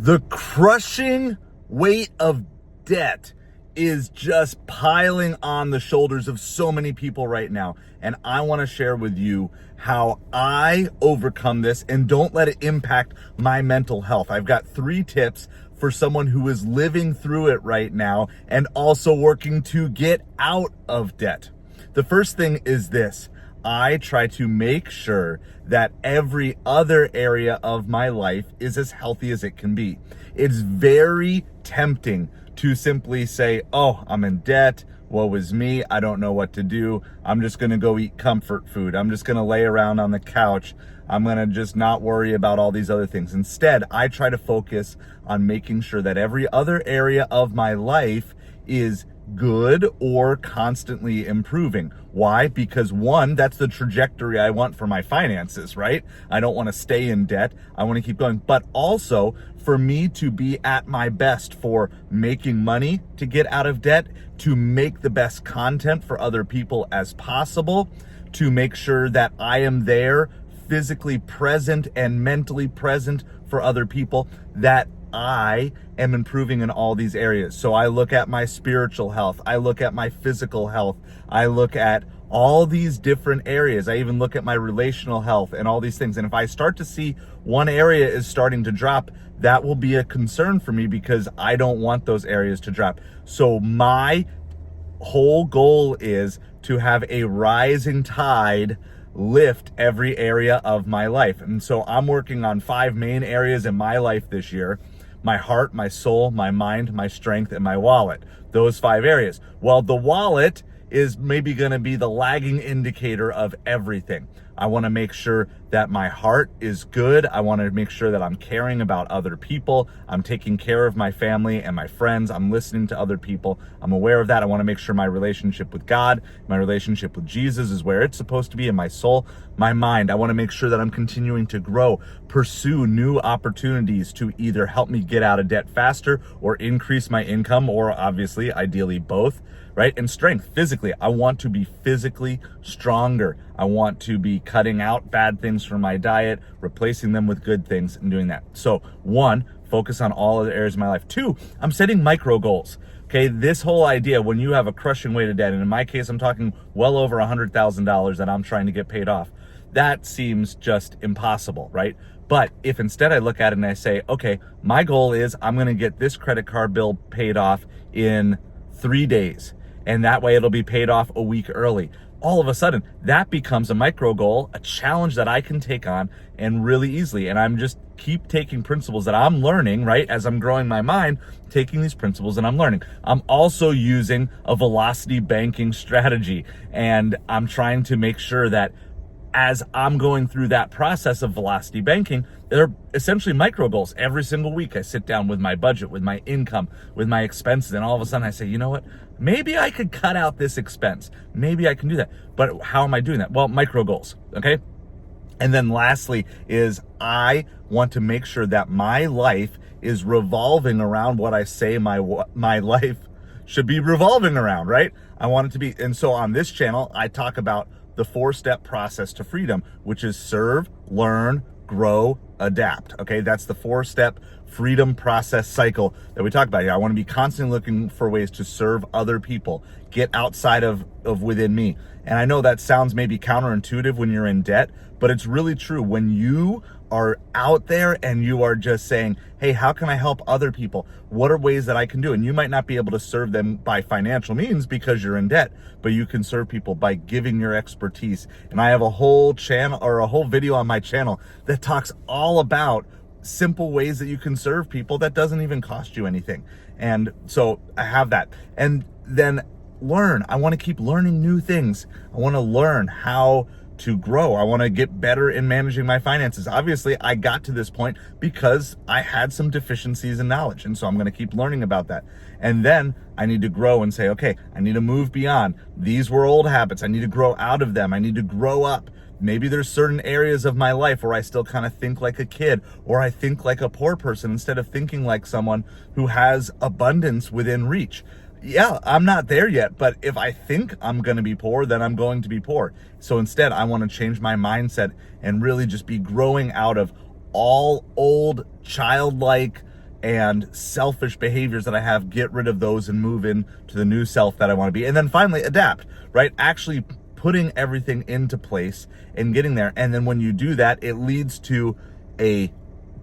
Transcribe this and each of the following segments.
The crushing weight of debt is just piling on the shoulders of so many people right now. And I want to share with you how I overcome this and don't let it impact my mental health. I've got 3 tips for someone who is living through it right now and also working to get out of debt. The first thing is this. I try to make sure that every other area of my life is as healthy as it can be. It's very tempting to simply say, oh, I'm in debt. Woe is me. I don't know what to do. I'm just going to go eat comfort food. I'm just going to lay around on the couch. I'm going to just not worry about all these other things. Instead, I try to focus on making sure that every other area of my life is good or constantly improving. Why? Because 1, that's the trajectory I want for my finances, right? I don't want to stay in debt. I want to keep going. But also for me to be at my best for making money to get out of debt, to make the best content for other people as possible, to make sure that I am there physically present and mentally present for other people, that I am improving in all these areas. So I look at my spiritual health. I look at my physical health. I look at all these different areas. I even look at my relational health and all these things. And if I start to see one area is starting to drop, that will be a concern for me because I don't want those areas to drop. So my whole goal is to have a rising tide lift every area of my life. And so I'm working on 5 main areas in my life this year: my heart, my soul, my mind, my strength, and my wallet. Those 5 areas. Well, the wallet is maybe going to be the lagging indicator of everything. I want to make sure that my heart is good. I want to make sure that I'm caring about other people. I'm taking care of my family and my friends. I'm listening to other people. I'm aware of that. I want to make sure my relationship with God, my relationship with Jesus is where it's supposed to be. In my soul, my mind, I want to make sure that I'm continuing to grow, pursue new opportunities to either help me get out of debt faster or increase my income, or obviously, ideally both, right? And strength, physically. I want to be physically stronger. I want to be cutting out bad things from my diet, replacing them with good things, and doing that. So 1, focus on all of the areas of my life. 2, I'm setting micro goals. Okay, this whole idea, when you have a crushing weight of debt, and in my case, I'm talking well over $100,000 that I'm trying to get paid off, that seems just impossible, right? But if instead I look at it and I say, okay, my goal is I'm going to get this credit card bill paid off in 3 days, and that way it'll be paid off a week early. All of a sudden, that becomes a micro goal, a challenge that I can take on and really easily. And I'm just keep taking principles that I'm learning, right? As I'm growing my mind, taking these principles and I'm learning. I'm also using a velocity banking strategy, and I'm trying to make sure that as I'm going through that process of velocity banking, they're essentially micro goals. Every single week, I sit down with my budget, with my income, with my expenses, and all of a sudden I say, you know what? Maybe I could cut out this expense. Maybe I can do that. But how am I doing that? Well, micro goals, okay? And then lastly is I want to make sure that my life is revolving around what I say my life should be revolving around, right? I want it to be. And so on this channel, I talk about the 4-step process to freedom, which is serve, learn, grow, adapt. Okay, that's the 4-step freedom process cycle that we talk about here. I want to be constantly looking for ways to serve other people, get outside of within me. And I know that sounds maybe counterintuitive when you're in debt, but it's really true. When you are out there and you are just saying, hey, how can I help other people? What are ways that I can do? And you might not be able to serve them by financial means because you're in debt, but you can serve people by giving your expertise. And I have a whole channel or a whole video on my channel that talks all about simple ways that you can serve people that doesn't even cost you anything. And so I have that. And then learn. I want to keep learning new things. I want to learn how to grow. I want to get better in managing my finances. Obviously, I got to this point because I had some deficiencies in knowledge. And so I'm going to keep learning about that. And then I need to grow and say, okay, I need to move beyond. These were old habits. I need to grow out of them. I need to grow up. Maybe there's certain areas of my life where I still kind of think like a kid, or I think like a poor person instead of thinking like someone who has abundance within reach. Yeah, I'm not there yet, but if I think I'm going to be poor, then I'm going to be poor. So instead, I want to change my mindset and really just be growing out of all old, childlike, and selfish behaviors that I have, get rid of those and move in to the new self that I want to be. And then finally adapt, right? Actually putting everything into place and getting there. And then when you do that, it leads to a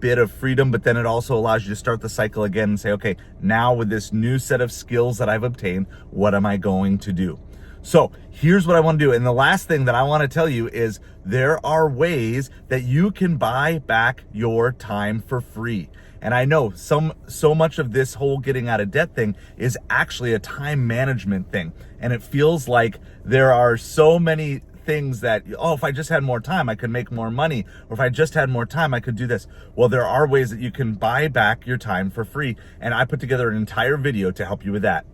bit of freedom, but then it also allows you to start the cycle again and say, okay, now with this new set of skills that I've obtained, what am I going to do? So here's what I want to do. And the last thing that I want to tell you is there are ways that you can buy back your time for free. And I know so much of this whole getting out of debt thing is actually a time management thing. And it feels like there are so many things that, oh, if I just had more time, I could make more money. Or if I just had more time, I could do this. Well, there are ways that you can buy back your time for free. And I put together an entire video to help you with that.